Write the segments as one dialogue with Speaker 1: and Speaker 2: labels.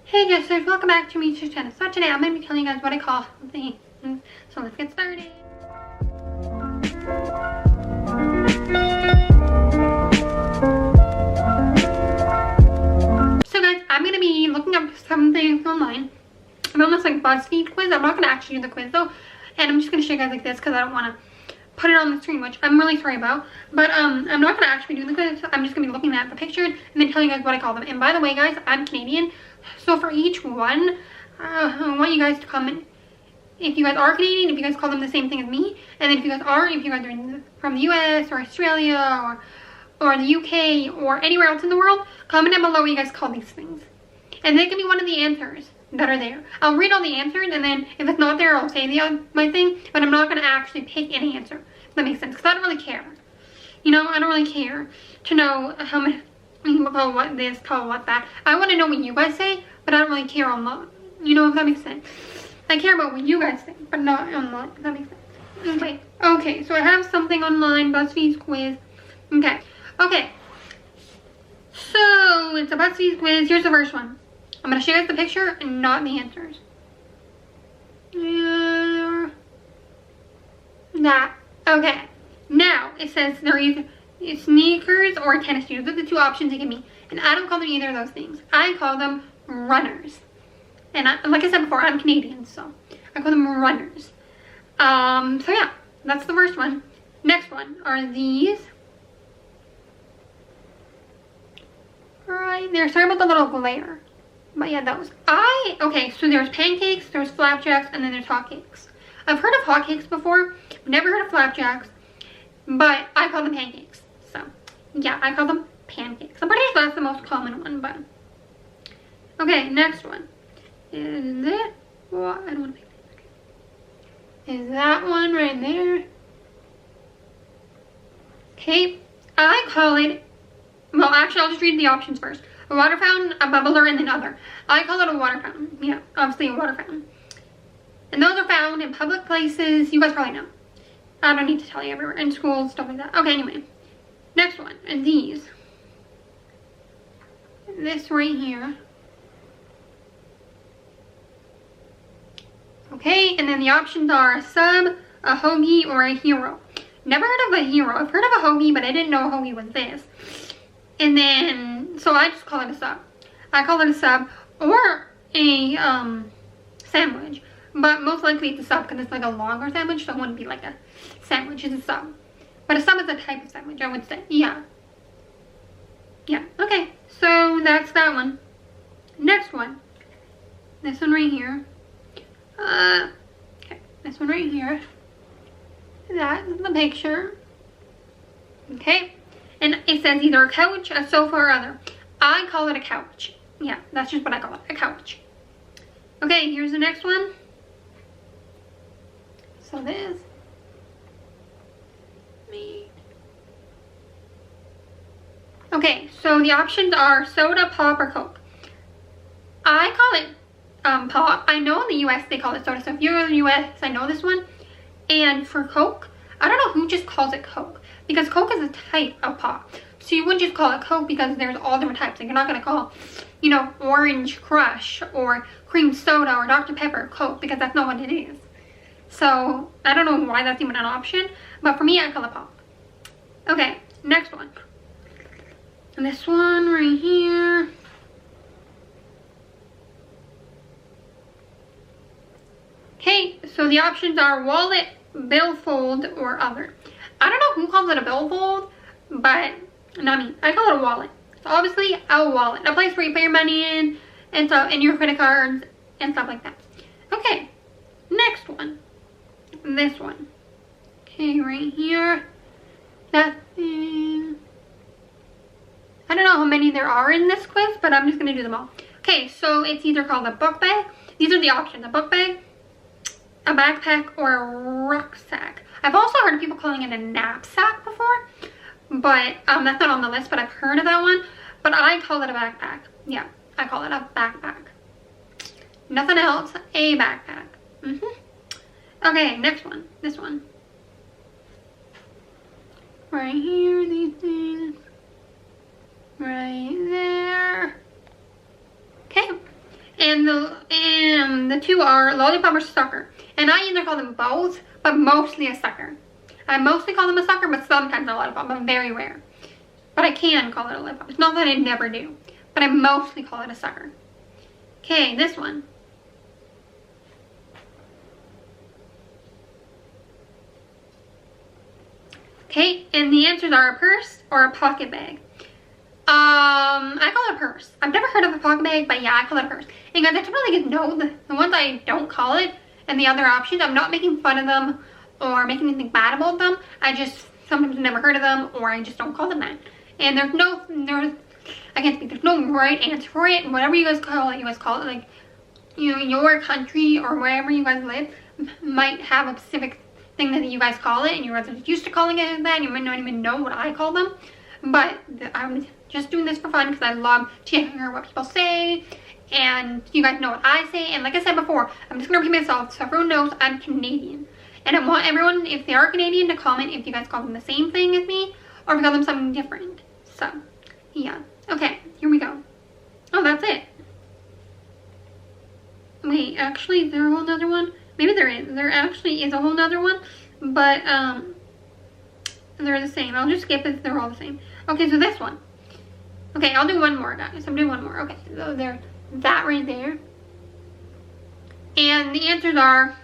Speaker 1: Hey Jesters, welcome back to Research Channel. So today I'm going to be telling you guys what I call things. So let's get started. So guys, I'm going to be looking up some things online. I'm on this like BuzzFeed quiz. I'm not going to actually do the quiz though. And I'm just going to show you guys like this because I don't want to put it on the screen, which I'm really sorry about. But I'm not going to actually do the quiz. I'm just going to be looking at the picture and then telling you guys what I call them. And by the way guys, I'm Canadian. So for each one, I want you guys to comment if you guys are Canadian, if you guys call them the same thing as me. And then if you guys aren't, if you guys are from the US or Australia or the UK or anywhere else in the world, comment down below what you guys call these things. And they can be one of the answers that are there. I'll read all the answers, and then if it's not there, I'll say my thing. But I'm not going to actually pick any answer. If that makes sense, because I don't really care. You know, I don't really care to know how many people call what this, call what that. I want to know what you guys say, but I don't really care on that. You know, if that makes sense. I care about what you guys think, but not online. If that makes sense. Okay, so I have something online, BuzzFeed's quiz. Okay. So, it's a BuzzFeed quiz. Here's the first one. I'm going to show you guys the picture and not the answers. That. Okay. Now, it says they're either sneakers or tennis shoes. Those are the two options they give me. And I don't call them either of those things. I call them runners. And like I said before, I'm Canadian, so I call them runners. So yeah, that's the first one. Next one are these. Right there. Sorry about the little glare. But yeah, those. Okay, so there's pancakes, there's flapjacks, and then there's hotcakes. I've heard of hotcakes before. Never heard of flapjacks. But I call them pancakes. So yeah, I call them pancakes. I'm pretty sure that's the most common one, but. Okay, next one. Is it? Well, I don't want to pick this. Okay. Is that one right there? Okay, I call it. Well, actually, I'll just read the options first. A water fountain, a bubbler, and then other. I call it a water fountain. Yeah, obviously a water fountain. And those are found in public places. You guys probably know. I don't need to tell you, everywhere. In schools, stuff like that. Okay, anyway. Next one. And these. This right here. Okay, and then the options are a sub, a hoagie, or a hero. Never heard of a hero. I've heard of a hoagie, but I didn't know a hoagie was this. And then, so I just call it a sub. I call it a sub or a sandwich. But most likely it's a sub because it's like a longer sandwich, so it wouldn't be like a sandwich, it's a sub. But a sub is a type of sandwich, I would say. Yeah. Yeah, okay. So that's that one. Next one. This one right here. Okay, this one right here. That's the picture. Okay. And it says either a couch, a sofa, or other. I call it a couch. Yeah, that's just what I call it, a couch. Okay, here's the next one. So this. Okay, so the options are soda, pop, or Coke. I call it pop. I know in the US they call it soda, so if you're in the US, I know this one. And for Coke, I don't know who just calls it Coke, because Coke is a type of pop. So you wouldn't just call it Coke because there's all different types. Like you're not going to call, you know, Orange Crush or Cream Soda or Dr. Pepper Coke, because that's not what it is. So I don't know why that's even an option, but for me I call it pop. Okay, next one. And this one right here. Okay, so the options are wallet, billfold, or other. I don't know who calls it a billfold, but not me. I call it a wallet. So obviously a wallet, a place where you put your money in and stuff, and your credit cards and stuff like that. Okay, next one. This one. Okay, right here. That thing. I don't know how many there are in this quiz, but I'm just gonna do them all. Okay, so it's either called a book bag. These are the options: a book bag, a backpack, or a rucksack. I've also heard of people calling it a knapsack before, but that's not on the list, but I've heard of that one. But I call it a backpack. Yeah, I call it a backpack. Nothing else, a backpack. Okay, next one. This one. Right here, these things. Right there. Okay. And the two are lollipop or sucker. And I either call them both, but mostly a sucker. I mostly call them a sucker, but sometimes a lollipop, but very rare. But I can call it a lollipop. It's not that I never do, but I mostly call it a sucker. Okay, this one. Okay, and the answers are a purse or a pocket bag. I call it a purse. I've never heard of a pocket bag, but yeah, I call it a purse. And guys, that's really good to know. The ones I don't call it and the other options, I'm not making fun of them or making anything bad about them. I just sometimes never heard of them, or I just don't call them that. And there's no right answer for it. Whatever you guys call it, like, you know, your country or wherever you guys live might have a specific thing that you guys call it, and you're used to calling it that, and you might not even know what I call them. But I'm just doing this for fun because I love to hear what people say, and you guys know what I say. And like I said before, I'm just gonna repeat myself so everyone knows I'm Canadian. And I want everyone, if they are Canadian, to comment if you guys call them the same thing as me or if you call them something different. So, yeah. Okay, here we go. Oh, that's it. Wait, actually, is there a whole nother one? Maybe there is. There actually is a whole nother one, but they're the same. I'll just skip it if they're all the same. Okay, so this one. Okay, I'll do one more, guys. I'm doing one more. Okay, so there's that right there. And the answers are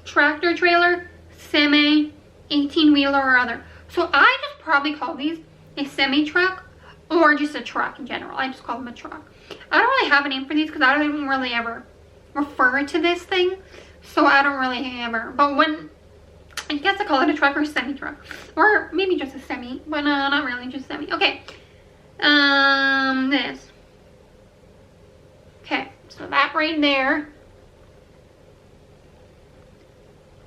Speaker 1: tractor trailer, semi, 18-wheeler, or other. So I just probably call these a semi-truck or just a truck in general. I just call them a truck. I don't really have a name for these because I don't really ever refer to this thing. So I don't really ever. But when, I guess I call it a truck or a semi-truck. Or maybe just a semi. But no, not really, just semi. Okay. This. Okay, so that right there.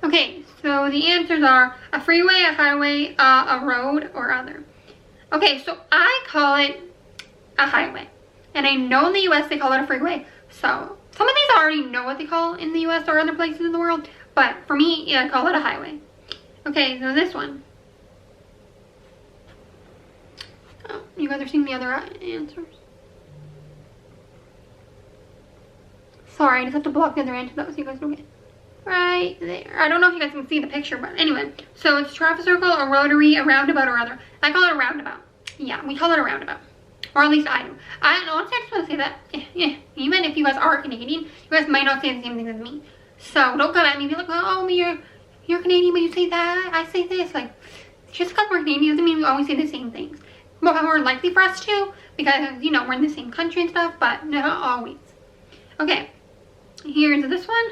Speaker 1: Okay, so the answers are a freeway, a highway, a road, or other. Okay, so I call it a highway. And I know in the US they call it a freeway. So some of these I already know what they call in the US or other places in the world. But for me, yeah, I call it a highway. Okay, so this one. Oh, you guys are seeing the other answers? Sorry, I just have to block the other answer so you guys don't get right there. I don't know if you guys can see the picture, but anyway. So it's traffic circle, a rotary, a roundabout, or other. I call it a roundabout. Yeah, we call it a roundabout. Or at least I do. Honestly, I just want to say that, even if you guys are Canadian, you guys might not say the same thing as me. So don't come at me and be like, oh, you're Canadian, but you say that, I say this. Like, just because we're Canadian doesn't mean we always say the same things. More likely for us to, because, you know, we're in the same country and stuff, but not always. Okay, here's this one.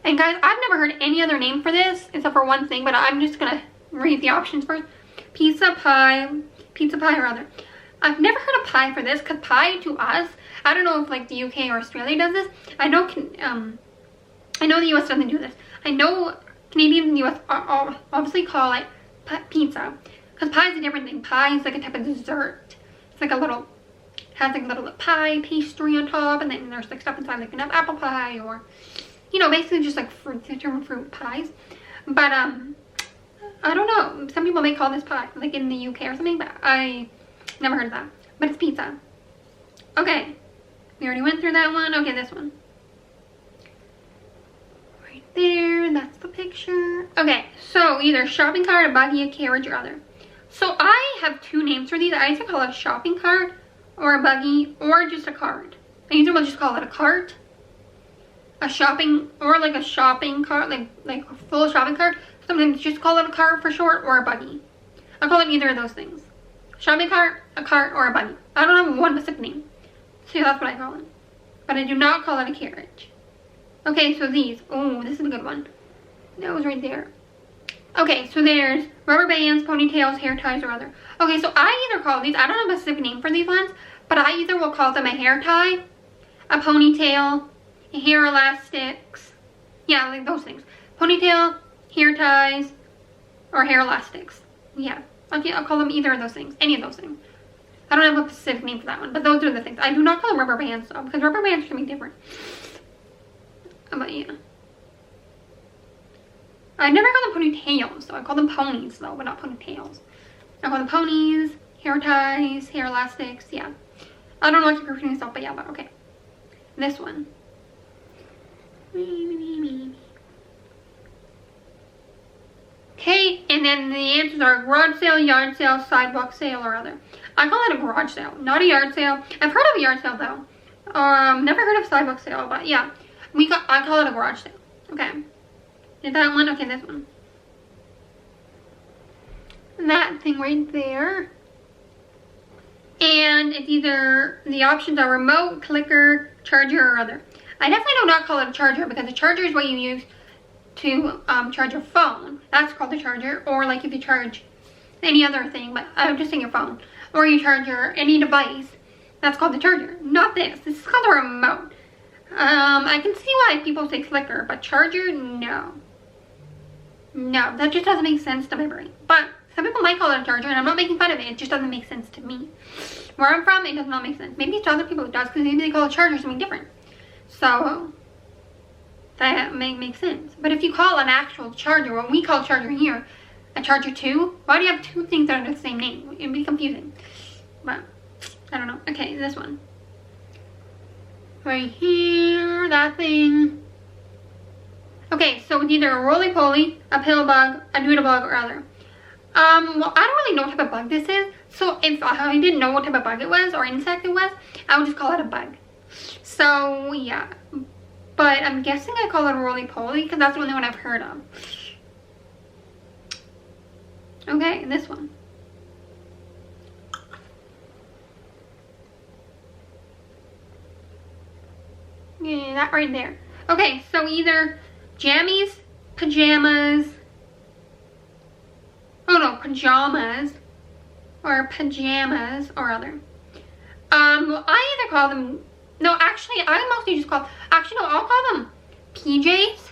Speaker 1: And guys, I've never heard any other name for this except for one thing, but I'm just gonna read the options first. Pizza pie, or other. I've never heard of pie for this, because pie to us, I don't know if like the UK or Australia does this. I know the US doesn't do this. I know Canadians in the US obviously call it pizza, because pie is a different thing. Pie is like a type of dessert. It's like a little, has like a little pie pastry on top, and then there's like stuff inside, like an apple pie, or, you know, basically just like fruit pies. But I don't know. Some people may call this pie, like in the UK or something, but I never heard of that. But it's pizza. Okay, we already went through that one. Okay, this one. Right there, that's the picture. Okay, so either shopping cart, a buggy, a carriage, or other. So I have two names for these. I either call it a shopping cart or a buggy or just a cart. I either will just call it a cart, a shopping, or like a shopping cart, like a full shopping cart. Sometimes just call it a cart for short, or a buggy. I'll call it either of those things. Shopping cart, a cart, or a buggy. I don't have one specific name. So that's what I call it. But I do not call it a carriage. Okay, so these. Oh, this is a good one. That was right there. Okay, so there's rubber bands, ponytails, hair ties, or other. Okay, so I either call these, I don't have a specific name for these ones, but I either will call them a hair tie, a ponytail, a hair elastics. Yeah, like those things. Ponytail, hair ties, or hair elastics. Yeah, okay, I'll call them either of those things. Any of those things. I don't have a specific name for that one, but those are the things. I do not call them rubber bands though, because rubber bands can be different. But yeah. I never call them ponytails though. I call them ponies though, but not ponytails. I call them ponies, hair ties, hair elastics, yeah. I don't know what to repeat myself, but yeah, but okay. This one. Okay, and then the answers are garage sale, yard sale, sidewalk sale, or other. I call it a garage sale, not a yard sale. I've heard of a yard sale though. Never heard of sidewalk sale, but yeah. I call it a garage sale. Okay. Is that one? Okay, this one. That thing right there. And it's either, the options are remote, clicker, charger, or other. I definitely do not call it a charger because a charger is what you use to charge your phone. That's called a charger. Or like if you charge any other thing, but I'm just saying your phone. Or you charge any device. That's called the charger. Not this. This is called a remote. I can see why people say clicker, but charger, no. No, that just doesn't make sense to my brain. But some people might call it a charger, and I'm not making fun of it. It just doesn't make sense to me. Where I'm from, it does not make sense. Maybe to other people it does, because maybe they call a charger something different. So, that makes sense. But if you call an actual charger, what we call a charger here, a charger 2, why do you have two things that are the same name? It'd be confusing. But, I don't know. Okay, this one. Right here, that thing. Okay, so it's either a roly-poly, a pill bug, a doodle bug, or other. Well, I don't really know what type of bug this is. So if I didn't know what type of bug it was or insect it was, I would just call it a bug. So, yeah. But I'm guessing I call it a roly-poly because that's the only one I've heard of. Okay, this one. Yeah, that right there. Okay, so either jammies, pajamas, pajamas, or pajamas, or other. Well, I either call them, no, actually, I mostly just call, actually, no, I'll call them PJs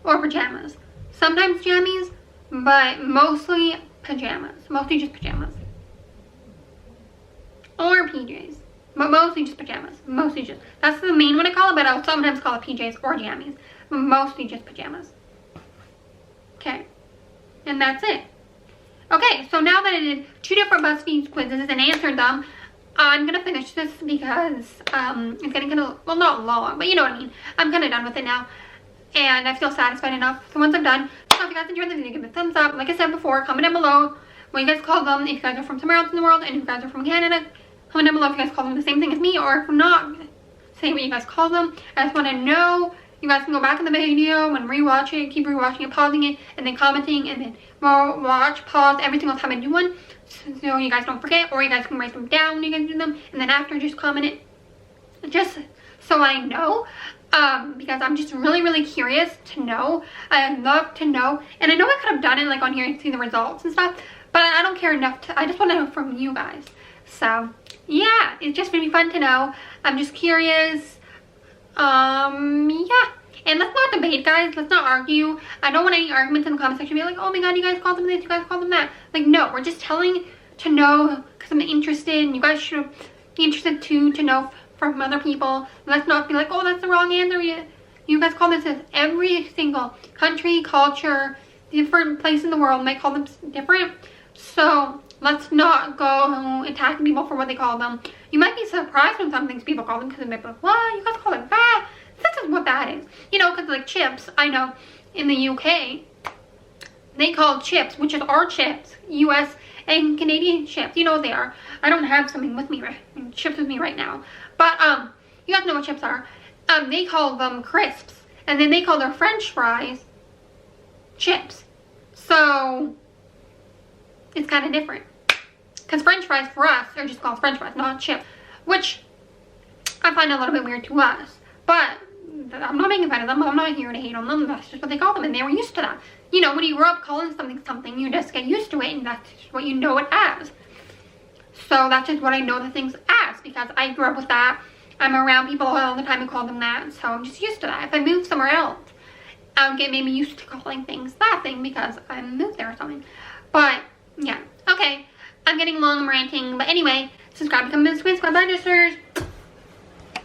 Speaker 1: or pajamas. Sometimes jammies, but mostly pajamas. Mostly just pajamas. Or PJs. But mostly just pajamas. Mostly just. That's the main one I call it, but I'll sometimes call it PJs or jammies. But mostly just pajamas. Okay. And that's it. Okay, so now that I did 2 different BuzzFeed quizzes and answered them, I'm going to finish this because it's getting kind of, well, not long, but you know what I mean. I'm kind of done with it now. And I feel satisfied enough. So once I'm done, so if you guys enjoyed the video, give me a thumbs up. Like I said before, comment down below what you guys call them. If you guys are from somewhere else in the world, and if you guys are from Canada, comment down below if you guys call them the same thing as me, or if not, say what you guys call them. I just want to know. You guys can go back in the video and rewatch it, keep rewatching it, pausing it, and then commenting, and then watch, pause every single time I do one, so you guys don't forget, or you guys can write them down when you guys do them, and then after just comment it, just so I know, because I'm just really, really curious to know. I'd love to know, and I know I could have done it like on here and see the results and stuff, but I don't care enough to, I just want to know from you guys. So yeah, it's just really fun to know. I'm just curious. Yeah, and let's not debate, guys. Let's not argue. I don't want any arguments in the comment section. Be like, oh my god, you guys called them this, you guys called them that. Like, no, we're just telling to know because I'm interested, and you guys should be interested too to know from other people. Let's not be like, oh, that's the wrong answer. You guys call this every single country, culture, different place in the world might call them different. So let's not go attacking people for what they call them. You might be surprised when some things people call them because they might be like, what? You guys call it that? This is what that is. You know, because like chips, I know in the UK, they call chips, which is our chips, US and Canadian chips. You know what they are. I don't have something with me, chips with me right now. But, you guys know what chips are. They call them crisps. And then they call their French fries chips. So it's kind of different. Because French fries for us are just called French fries, not chips. Which I find a little bit weird to us. But I'm not making fun of them. I'm not here to hate on them. That's just what they call them. And they were used to that. You know, when you grow up calling something something, you just get used to it. And that's just what you know it as. So that's just what I know the things as. Because I grew up with that. I'm around people all the time who call them that. So I'm just used to that. If I moved somewhere else, I would get maybe used to calling things that thing because I moved there or something. But yeah, okay, I'm getting long, I'm ranting, but anyway, subscribe, become a Squid Squad Digesters.